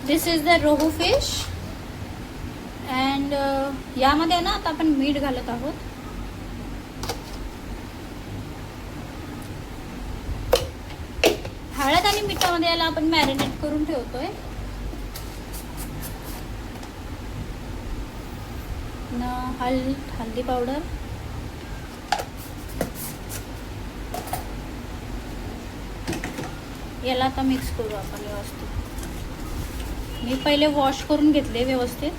This is the rohu fish and यामध्ये ना आता आपण मीठ घालत आहोत. हळद आणि मिठामध्ये याला आपण मॅरिनेट करून ठेवतोय. हल्दी पावडर, याला आता मिक्स करू आपण व्यवस्थित. मी पहिले वॉश करून घेतले व्यवस्थित.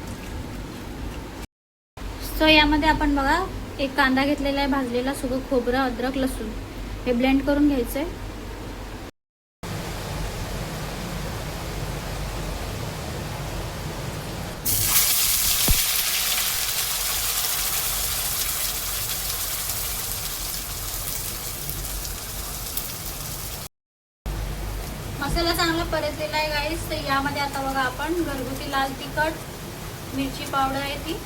सो यामध्ये आपण बघा एक कांदा घेतलेला आहे भाजलेला, सगळं खोबरं, अद्रक, लसूण हे ब्लेंड करून घ्यायचंय. मसाला चांगला परतलेला आहे गाईस. तर यामध्ये आता बघा आपण घरगुती लाल तिखट, मिरची पावडर आहे ती,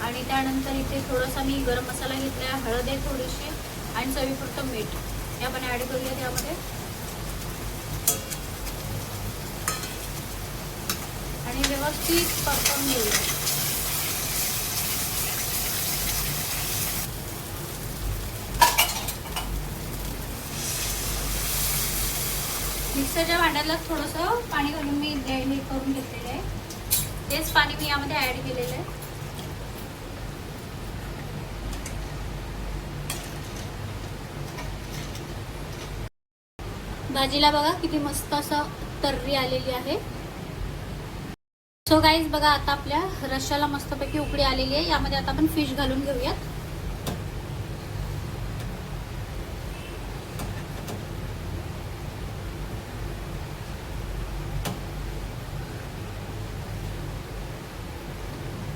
आणि त्यानंतर इथे थोडासा मी गरम मसाला घेतला आहे, हळद आहे थोडीशी, आणि चवीपुरतं मीठ हे आपण ऍड करूया त्यामध्ये. आणि व्यवस्थित परतून घेऊया. मिक्सरच्या भांड्याला थोडंसं पाणी घालून मी हे करून घेतलेलं आहे. तेच पाणी मी यामध्ये ऍड केलेलं आहे. भाजीला बघा किती मस्त असं तर्री आलेली आहे. सो गाईज बघा आता आपल्या रश्श्याला मस्तपैकी उकळी आलेली आहे. यामध्ये आता आपण फिश घालून घेऊयात.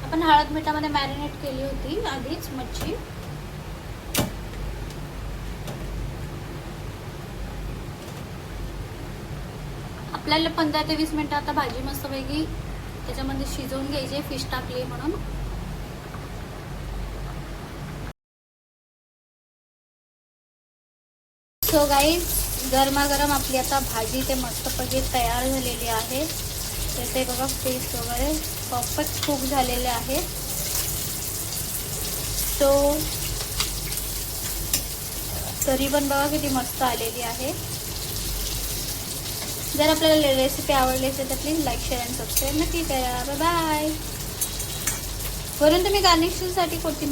आपण हळद मिठामध्ये मॅरिनेट केली होती आधीच मच्छी. आपल्याला 15 ते 20 मिनिटं आता भाजी मस्तपैकी त्याच्यामध्ये शिजवून घ्यायची, फिश टाकली म्हणून. सो गाईज गरमागरम आपली आता भाजी ते मस्तपैकी तयार झालेली आहे. तर ते बघा फिश वगैरे परफेक्ट कुक झालेले आहे. सो तरी पण बघा किती मस्त आलेली आहे. जर आपल्याला रेसिपी आवडली असेल तर प्लीज लाईक, शेअर आणि सबस्क्राईब नक्की करा. Bye bye. वरून तुम्ही गार्निशिंगसाठी कोथिंबीर